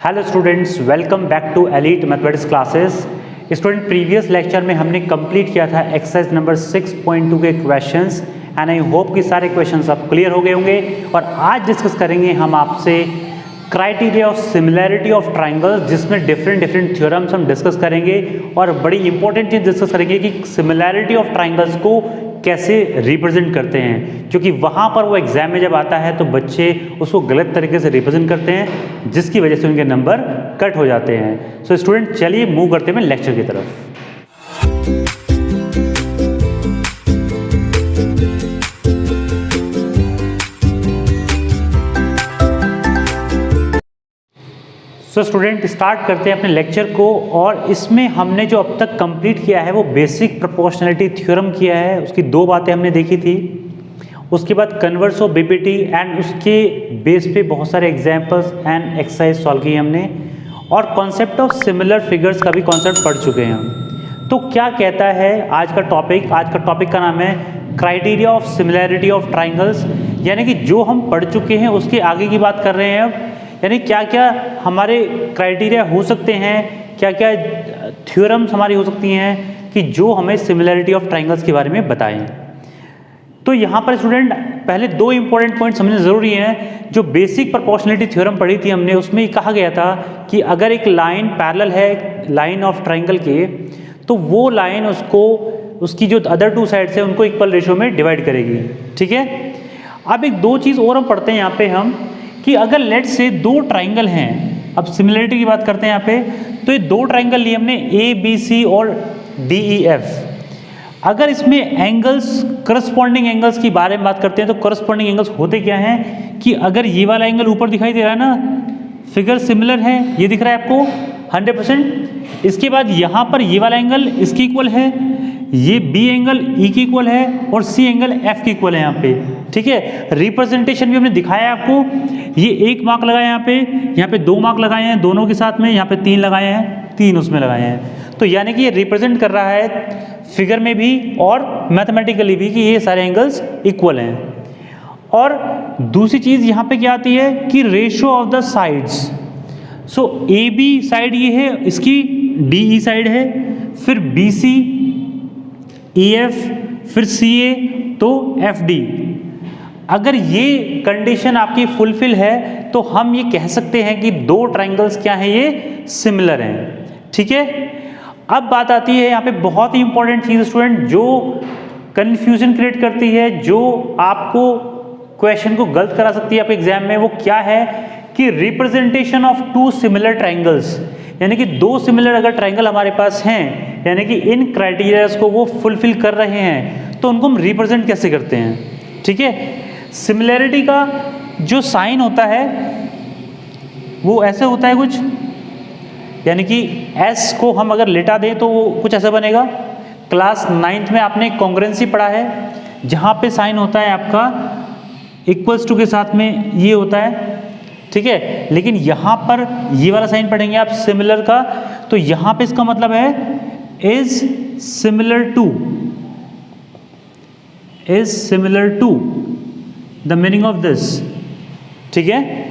Hello students, welcome back to elite mathematics classes. Student, previous lecture में हमने complete किया था एक्सरसाइज नंबर 6.2 के क्वेश्चंस एंड आई होप कि सारे क्वेश्चंस अब क्लियर हो गए होंगे। और आज डिस्कस करेंगे हम आपसे criteria of similarity of triangles, जिसमें डिफरेंट थ्योरम्स हम डिस्कस करेंगे और बड़ी इंपॉर्टेंट चीज़ डिस्कस करेंगे कि सिमिलैरिटी ऑफ ट्राइंगल्स को कैसे रिप्रेजेंट करते हैं, क्योंकि वहाँ पर वो एग्जाम में जब आता है तो बच्चे उसको गलत तरीके से रिप्रेजेंट करते हैं, जिसकी वजह से उनके नंबर कट हो जाते हैं। सो स्टूडेंट, चलिए मूव करते हैं लेक्चर की तरफ। सो स्टूडेंट, स्टार्ट करते हैं अपने लेक्चर को। और इसमें हमने जो अब तक कंप्लीट किया है वो बेसिक प्रोपोर्शनैलिटी थ्योरम किया है, उसकी दो बातें हमने देखी थी। उसके बाद कन्वर्स ऑफ बीपीटी एंड उसके बेस पे बहुत सारे एग्जांपल्स एंड एक्सरसाइज सॉल्व की हमने, और कॉन्सेप्ट ऑफ सिमिलर फिगर्स का भी कॉन्सेप्ट पढ़ चुके हैं हम। तो क्या कहता है आज का टॉपिक? आज का टॉपिक का नाम है criteria of similarity of triangles, यानी कि जो हम पढ़ चुके हैं उसके आगे की बात कर रहे हैं अब। यानी क्या क्या हमारे क्राइटेरिया हो सकते हैं, क्या क्या थ्योरम्स हमारी हो सकती हैं कि जो हमें सिमिलैरिटी ऑफ ट्राइंगल्स के बारे में बताएं। तो यहाँ पर स्टूडेंट पहले दो इंपॉर्टेंट पॉइंट समझने ज़रूरी हैं। जो बेसिक प्रोपोर्शनैलिटी थ्योरम पढ़ी थी हमने, उसमें ही कहा गया था कि अगर एक लाइन पैरेलल है लाइन ऑफ ट्राइंगल के, तो वो लाइन उसकी जो अदर टू साइड्स है उनको इक्वल रेशियो में डिवाइड करेगी। ठीक है। अब एक दो चीज़ और हम पढ़ते हैं यहाँ पे हम, कि अगर लेट से दो ट्राइंगल हैं, अब सिमिलरिटी की बात करते हैं यहाँ पे, तो ये दो ट्राइंगल लिए हमने ABC और DEF। अगर इसमें एंगल्स, करस्पॉन्डिंग एंगल्स की बारे में बात करते हैं, तो करस्पॉन्डिंग एंगल्स होते क्या हैं कि अगर ये वाला एंगल ऊपर दिखाई दे रहा है ना, फिगर सिमिलर है, ये दिख रहा है आपको 100%। इसके बाद यहाँ पर ये वाला एंगल इसके इक्वल है, ये B एंगल E के इक्वल है और C एंगल F के इक्वल है यहाँ पे। ठीक है। रिप्रेजेंटेशन भी हमने दिखाया आपको, ये 1 मार्क लगाया यहाँ पे 2 मार्क लगाए हैं दोनों के साथ में, यहाँ पे 3 लगाए हैं, 3 उसमें लगाए हैं। तो यानी कि ये रिप्रेजेंट कर रहा है फिगर में भी और मैथमेटिकली भी कि ये सारे एंगल्स इक्वल हैं। और दूसरी चीज़ यहाँ पे क्या आती है कि ratio of the sides. So AB side ये है, इसकी DE साइड है, फिर BC, EF, फिर CA, तो FD। अगर ये कंडीशन आपकी फुलफिल है तो हम ये कह सकते हैं कि दो ट्राइंगल्स क्या हैं, ये सिमिलर हैं। ठीक है। अब बात आती है यहाँ पे बहुत ही इंपॉर्टेंट चीज स्टूडेंट, जो कंफ्यूजन क्रिएट करती है, जो आपको क्वेश्चन को गलत करा सकती है आपके एग्जाम में। वो क्या है कि representation of two similar triangles, यानी कि दो सिमिलर अगर ट्राइंगल हमारे पास हैं, यानी कि इन क्राइटेरियाज को वो फुलफिल कर रहे हैं, तो उनको हम रिप्रेजेंट कैसे करते हैं। ठीक है। सिमिलैरिटी का जो साइन होता है वो ऐसे होता है कुछ, यानी कि S को हम अगर लेटा दें तो वो कुछ ऐसा बनेगा। क्लास 9th में आपने कॉन्ग्रुएंसी पढ़ा है, जहाँ पे साइन होता है आपका इक्वल्स टू के साथ में ये होता है। ठीक है। लेकिन यहाँ पर ये वाला साइन पढ़ेंगे आप सिमिलर का, तो यहाँ पे इसका मतलब है is similar to the meaning of this. ठीक है।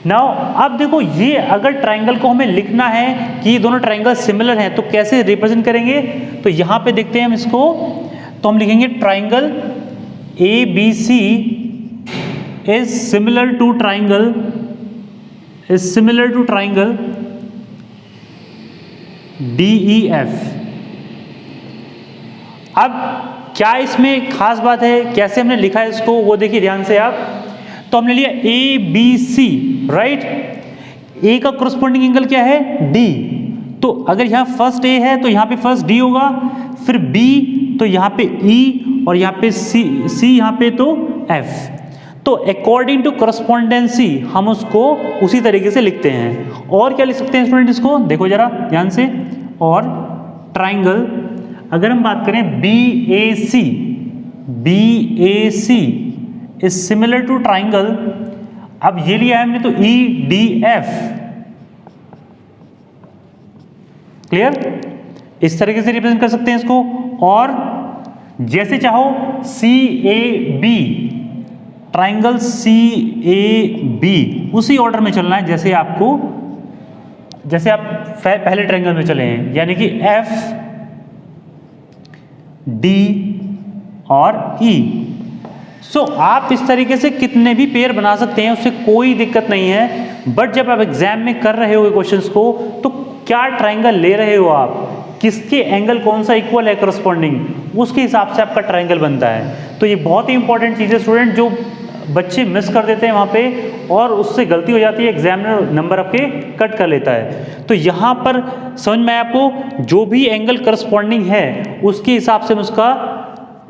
नाउ अब देखो, ये अगर ट्राइंगल को हमें लिखना है कि ये दोनों ट्राइंगल सिमिलर हैं, तो कैसे रिप्रेजेंट करेंगे? तो यहाँ पे देखते हैं हम इसको, तो हम लिखेंगे triangle ABC is similar to triangle DEF। अब क्या इसमें खास बात है, कैसे हमने लिखा है इसको, वो देखिए ध्यान से आप। तो हमने लिया ABC, राइट। A का करस्पॉन्डिंग एंगल क्या है? D। तो अगर यहाँ फर्स्ट A है तो यहाँ पे फर्स्ट D होगा, फिर B तो यहाँ पे E, और यहाँ पे C यहाँ पे तो F। तो अकॉर्डिंग टू करस्पॉन्डेंसी हम उसको उसी तरीके से लिखते हैं। और क्या लिख सकते हैं स्टूडेंट इसको? देखो जरा ध्यान से। और ट्राइंगल अगर हम बात करें BAC is similar to triangle, अब ये लिया है हमने तो EDF। क्लियर? इस तरीके से रिप्रेजेंट कर सकते हैं इसको। और जैसे चाहो CAB, ट्राइंगल CAB, उसी ऑर्डर में चलना है जैसे आपको जैसे आप पहले ट्रायंगल में चले हैं, यानी कि एफ डी और ई। सो आप इस तरीके से कितने भी पेयर बना सकते हैं, उससे कोई दिक्कत नहीं है। बट जब आप एग्जाम में कर रहे हो क्वेश्चंस को, तो क्या ट्रायंगल ले रहे हो आप, किसके एंगल कौन सा इक्वल है करस्पॉन्डिंग, उसके हिसाब से आपका ट्रायंगल बनता है। तो ये बहुत ही इंपॉर्टेंट चीज़ है स्टूडेंट, जो बच्चे मिस कर देते हैं वहाँ पे और उससे गलती हो जाती है, एग्जामिनर नंबर आपके कट कर लेता है। तो यहाँ पर समझ में आया आपको, जो भी एंगल करस्पॉन्डिंग है उसके हिसाब से हम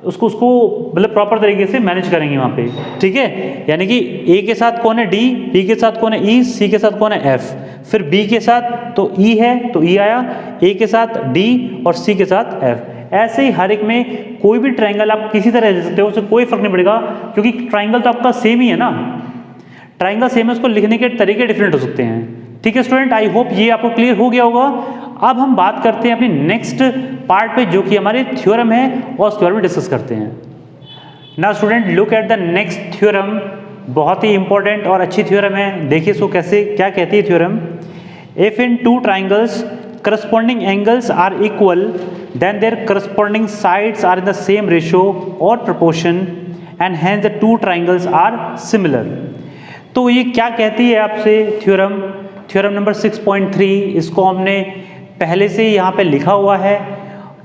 उसको मतलब प्रॉपर तरीके से मैनेज करेंगे वहाँ पे, ठीक है। यानी कि ए के साथ कौन है डी, बी के साथ कौन है ई, सी के साथ कौन है एफ, फिर बी के साथ तो ई है तो ई आया, ए के साथ डी और सी के साथ एफ। ऐसे ही हर एक में कोई भी ट्रायंगल आप किसी तरह दे सकते हो, उससे कोई फर्क नहीं पड़ेगा, क्योंकि ट्रायंगल तो आपका सेम ही है ना, ट्रायंगल सेम है, उसको लिखने के तरीके डिफरेंट हो सकते हैं। ठीक है स्टूडेंट, आई होप ये आपको क्लियर हो गया होगा। अब हम बात करते हैं अपनी नेक्स्ट पार्ट पे, जो कि हमारे थ्योरम है, और उसके बारे में डिस्कस करते हैं। Now student look at the next theorem, बहुत ही इंपॉर्टेंट और अच्छी थ्योरम है। देखिए इसको कैसे क्या कहती है theorem. If in two triangles corresponding angles are equal, then their corresponding sides are in the same ratio or proportion, and hence the two triangles are similar। तो ये क्या कहती है आपसे थ्योरम नंबर 6.3, इसको हमने पहले से यहाँ पे लिखा हुआ है,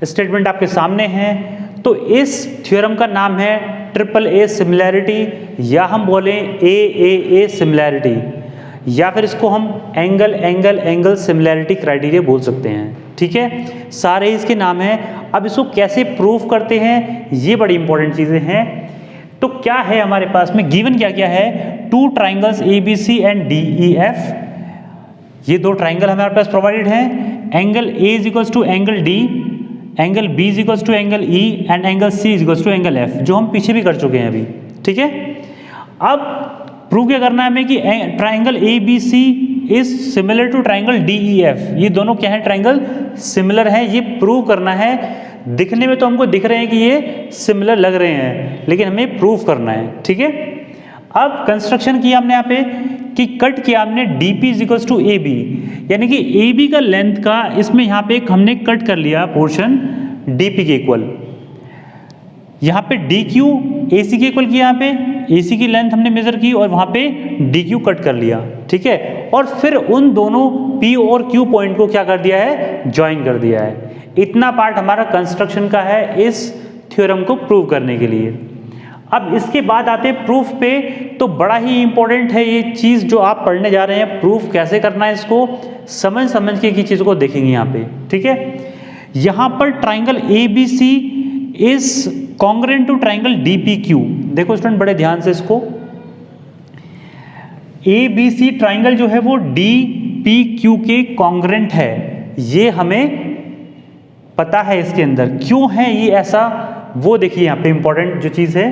स्टेटमेंट आपके सामने है। तो इस थ्योरम का नाम है ट्रिपल ए सिमिलैरिटी, या हम बोलें ए सिमिलैरिटी, या फिर इसको हम एंगल सिमिलैरिटी क्राइटेरिया बोल सकते हैं। ठीक है, सारे इसके नाम हैं। अब इसको कैसे प्रूफ करते हैं, ये बड़ी इंपॉर्टेंट चीज़ें हैं। तो क्या है हमारे पास में गिवन क्या है, two triangles A B C and D E F, ये दो ट्राइंगल हमारे पास प्रोवाइडेड हैं। Angle A is equals to angle D, angle B is equals to angle E, and angle C is equals to angle F, जो हम पीछे भी कर चुके हैं अभी। ठीक है, अब प्रूव क्या करना है हमें कि triangle A B C is similar to triangle D E F, ये दोनों क्या है, ट्राइंगल सिमिलर है, ये प्रूव करना है। दिखने में तो हमको दिख रहे हैं कि ये सिमिलर लग रहे हैं, लेकिन हमें प्रूव करना है। ठीक है, अब कंस्ट्रक्शन किया हमने यहाँ पे कि कट किया हमने D P is equals to A B, यानी कि ए बी का लेंथ का इसमें यहाँ पे हमने कट कर लिया पोर्शन डी पी के इक्वल। यहाँ पे डी क्यू ए सी के इक्वल किया, यहाँ पे ए सी की लेंथ हमने मेजर की और वहाँ पे डी क्यू कट कर लिया। ठीक है, और फिर उन दोनों पी और क्यू पॉइंट को क्या कर दिया है, ज्वाइन कर दिया है। इतना पार्ट हमारा कंस्ट्रक्शन का है इस थ्योरम को प्रूव करने के लिए। अब इसके बाद आते हैं प्रूफ पे, तो बड़ा ही इंपॉर्टेंट है ये चीज़ जो आप पढ़ने जा रहे हैं। प्रूफ कैसे करना है, इसको समझ के की चीज़ को देखेंगे यहाँ पे। ठीक है, यहाँ पर triangle A B C is congruent to triangle D P Q. देखो स्टूडेंट बड़े ध्यान से इसको, ए बी सी ट्राइंगल जो है वो डी पी क्यू के कॉन्ग्रेंट है, ये हमें पता है। इसके अंदर क्यों है ये ऐसा, वो देखिए यहाँ पे इंपॉर्टेंट जो चीज़ है।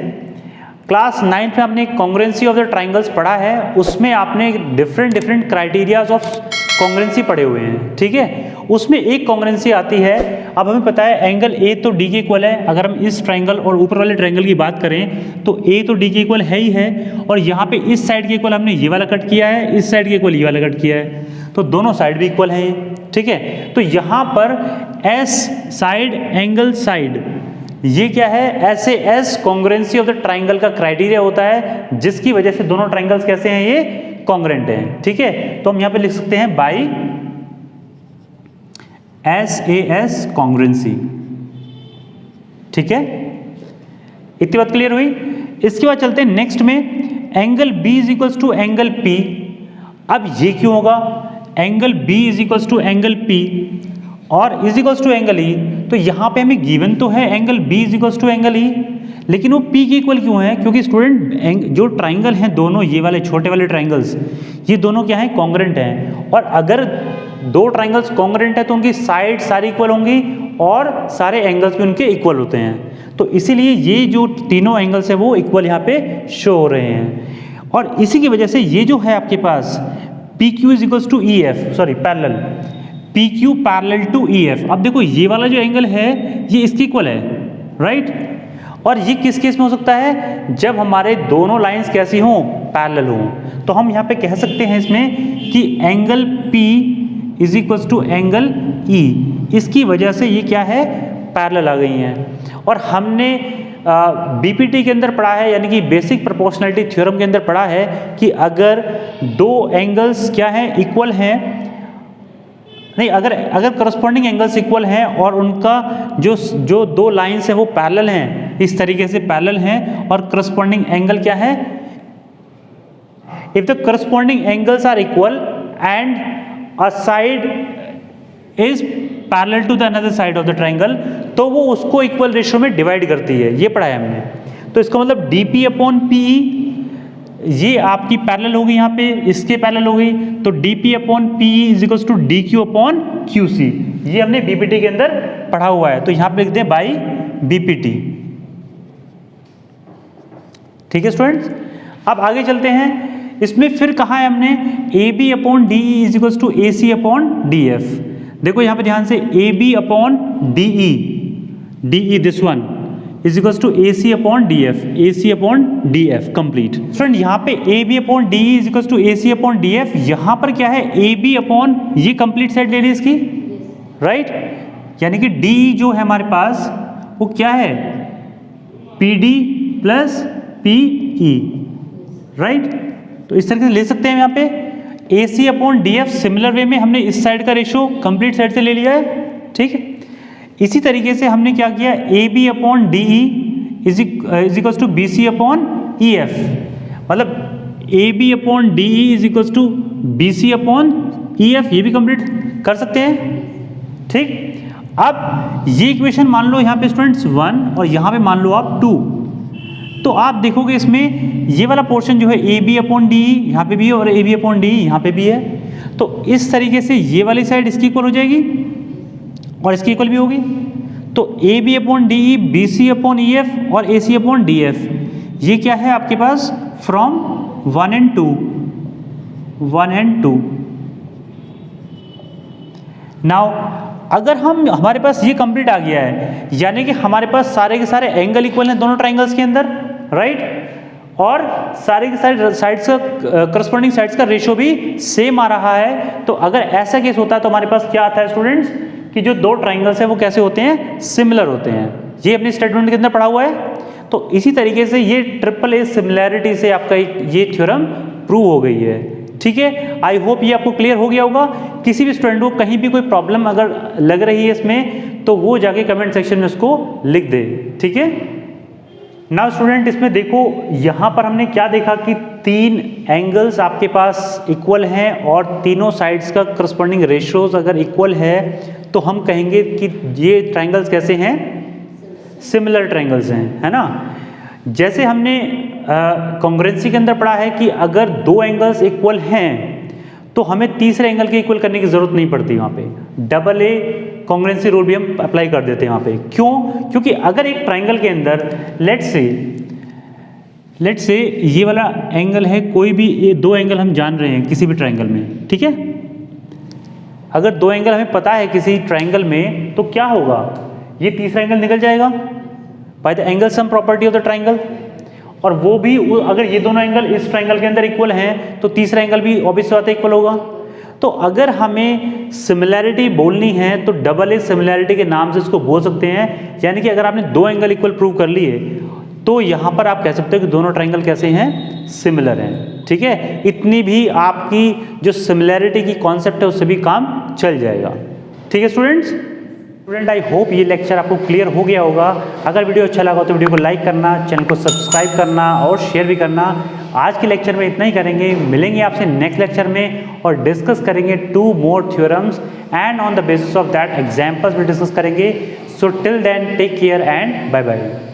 क्लास 9 में आपने कॉन्ग्रेंसी ऑफ द ट्राइंगल्स पढ़ा है, उसमें आपने डिफरेंट क्राइटेरियाज ऑफ कॉन्ग्रेंसी पढ़े हुए हैं। ठीक है, उसमें एक कॉन्ग्रेंसी आती है। अब हमें पता है एंगल ए तो डी के इक्वल है, अगर हम इस ट्राइंगल और ऊपर वाले ट्राइंगल की बात करें तो ए तो डी के इक्वल है ही है, और यहाँ पे इस साइड के इक्वल हमने ये वाला कट किया है, इस साइड के इक्वल ये वाला कट किया है, तो दोनों साइड भी इक्वल है ये। ठीक है, तो यहाँ पर एस साइड एंगल साइड, ये क्या है, ऐसे एस कॉन्ग्रेंसी ऑफ द ट्राइंगल का क्राइटेरिया होता है, जिसकी वजह से दोनों ट्राइंगल्स कैसे हैं, ये कॉन्ग्रेंट हैं। ठीक है, तो हम यहाँ पे लिख सकते हैं बाई SAS कॉन्ग्रेंसी। ठीक है, इतनी बात क्लियर हुई। इसके बाद चलते हैं नेक्स्ट में, angle B is equals to angle P। अब ये क्यों होगा, angle B is equals to angle P और is equals to angle E, तो यहाँ पे हमें गिवन तो है angle B is equals to angle E, लेकिन वो P के इक्वल क्यों है, क्योंकि स्टूडेंट जो ट्राइंगल हैं दोनों, ये वाले छोटे वाले ट्राइंगल्स, ये दोनों क्या हैं, कॉन्ग्रेंट हैं। और अगर दो ट्राइंगल्स कॉन्ग्रेंट है तो उनकी साइड सारी इक्वल होंगी और सारे एंगल्स भी उनके इक्वल होते हैं। तो इसीलिए ये जो तीनों एंगल्स है वो इक्वल यहाँ पे शो हो रहे हैं, और इसी की वजह से ये जो है आपके पास P Q is equals to E F, sorry parallel, P Q parallel to E F. अब देखो ये वाला जो एंगल है ये इसके इक्वल है, राइट। और ये किस केस में हो सकता है, जब हमारे दोनों लाइंस कैसी हों, पैरेलल हों। तो हम यहाँ पे कह सकते हैं इसमें कि angle P is equal to angle E. इसकी वजह से ये क्या है, पैरेलल आ गई हैं। और हमने बीपीटी के अंदर पढ़ा है, यानी कि बेसिक प्रोपोर्शनैलिटी थ्योरम के अंदर पढ़ा है कि अगर दो एंगल्स क्या हैं, इक्वल हैं, नहीं अगर करस्पॉन्डिंग एंगल्स इक्वल हैं और उनका जो दो लाइंस हैं वो पैरेलल हैं, इस तरीके से पैरेलल हैं, और करस्पॉन्डिंग एंगल क्या है, if the corresponding angles are equal and a side is parallel to the another side of the triangle, तो वो उसको इक्वल रेशियो में डिवाइड करती है। ये पढ़ा है हमने। तो इसका मतलब डीपी अपॉन पीई, ये आपकी पैरेलल होगी, यहाँ पे इसके पैरेलल हो गई, तो DP upon PE is equal to D Q upon Q C. ये हमने बीपीटी के अंदर पढ़ा हुआ है, तो यहाँ पे लिख दें बाई बीपीटी। ठीक है स्टूडेंट्स, अब आगे चलते हैं। इसमें फिर कहा है हमने A B upon D E is equal to A C upon D F. देखो यहाँ पे ध्यान से, A B upon D E this one is equal to A C upon D F, A C upon D F complete. Student यहाँ पे A B upon D E is equal to A C upon D F, यहाँ पर क्या है, A B upon, ये complete side ले ली इसकी, right, यानी कि डी जो है हमारे पास वो क्या है, P D plus P E, right. तो इस तरीके से ले सकते हैं यहाँ पे A C upon D F. Similar way में हमने इस साइड का रेशो कंप्लीट साइड से ले लिया है, ठीक है। इसी तरीके से हमने क्या किया, A B upon D E is equal to B C upon E F, मतलब A B upon D E is equal to B C upon E F, ये भी कंप्लीट कर सकते हैं, ठीक। अब ये इक्वेशन मान लो यहाँ पे स्टूडेंट्स 1 और यहाँ पे मान लो आप 2, तो आप देखोगे इसमें ये वाला पोर्शन जो है A B upon D E यहाँ पे भी है और A B upon D E यहाँ पे भी है, तो इस तरीके से ये वाली साइड इसकी इक्वल हो जाएगी और इसकी इक्वल भी होगी। तो A B upon D E, B C upon E F और A C upon D F, ये क्या है आपके पास फ्रॉम 1 and 2। नाउ अगर हमारे पास ये कंप्लीट आ गया है, यानी कि हमारे पास सारे के सारे एंगल इक्वल हैं दोनों ट्राइंगल्स के अंदर, राइट, और सारे के सारे साइड्स का करस्पॉन्डिंग साइड्स का रेशियो भी सेम आ रहा है। तो अगर ऐसा केस होता है तो हमारे पास क्या आता है स्टूडेंट्स, कि जो दो ट्राइंगल्स हैं वो कैसे होते हैं, सिमिलर होते हैं। ये अपनी स्टेटमेंट के अंदर पढ़ा हुआ है। तो इसी तरीके से ये ट्रिपल ए सिमिलैरिटी से आपका ये थ्योरम प्रूव हो गई है, ठीक है। आई होप ये आपको क्लियर हो गया होगा। किसी भी स्टूडेंट को कहीं भी कोई प्रॉब्लम अगर लग रही है इसमें, तो वो जाके कमेंट सेक्शन में उसको लिख दे, ठीक है। नाउ स्टूडेंट, इसमें देखो यहाँ पर हमने क्या देखा कि 3 एंगल्स आपके पास इक्वल हैं और तीनों साइड्स का करस्पॉन्डिंग रेशियोज अगर इक्वल है तो हम कहेंगे कि ये ट्राइंगल्स कैसे हैं, सिमिलर ट्राइंगल्स हैं, है ना। जैसे हमने कॉन्ग्रुएंसी के अंदर पढ़ा है कि अगर 2 एंगल्स इक्वल हैं तो हमें तीसरे एंगल के इक्वल करने की जरूरत नहीं पड़ती। वहाँ पे डबल ए कॉन्ग्रुएंसी रूल भी हम अप्लाई कर देते हैं वहाँ पे। क्यों? क्योंकि अगर एक ट्राइंगल के अंदर लेट्स से ये वाला एंगल है, कोई भी ये 2 एंगल हम जान रहे हैं किसी भी ट्राइंगल में, ठीक है। अगर 2 एंगल हमें पता है किसी ट्राइंगल में, तो क्या होगा, ये तीसरा एंगल निकल जाएगा by the angle sum property of the triangle. और वो भी अगर ये दोनों एंगल इस ट्राइंगल के अंदर इक्वल हैं तो तीसरा एंगल भी ऑब्वियस बात है इक्वल होगा। तो अगर हमें सिमिलैरिटी बोलनी है तो डबल ए सिमिलैरिटी के नाम से इसको बोल सकते हैं। यानी कि अगर आपने 2 एंगल इक्वल प्रूव कर लिए तो यहाँ पर आप कह सकते हो कि दोनों ट्राइंगल कैसे हैं, सिमिलर हैं, ठीक है। इतनी भी आपकी जो सिमिलैरिटी की कॉन्सेप्ट है उससे भी काम चल जाएगा, ठीक है स्टूडेंट्स। आई होप ये लेक्चर आपको क्लियर हो गया होगा। अगर वीडियो अच्छा लगा तो वीडियो को लाइक करना, चैनल को सब्सक्राइब करना और शेयर भी करना। आज के लेक्चर में इतना ही करेंगे, मिलेंगे आपसे नेक्स्ट लेक्चर में और डिस्कस करेंगे 2 more theorems and on the basis of that examples भी डिस्कस करेंगे। So till then take care and bye bye.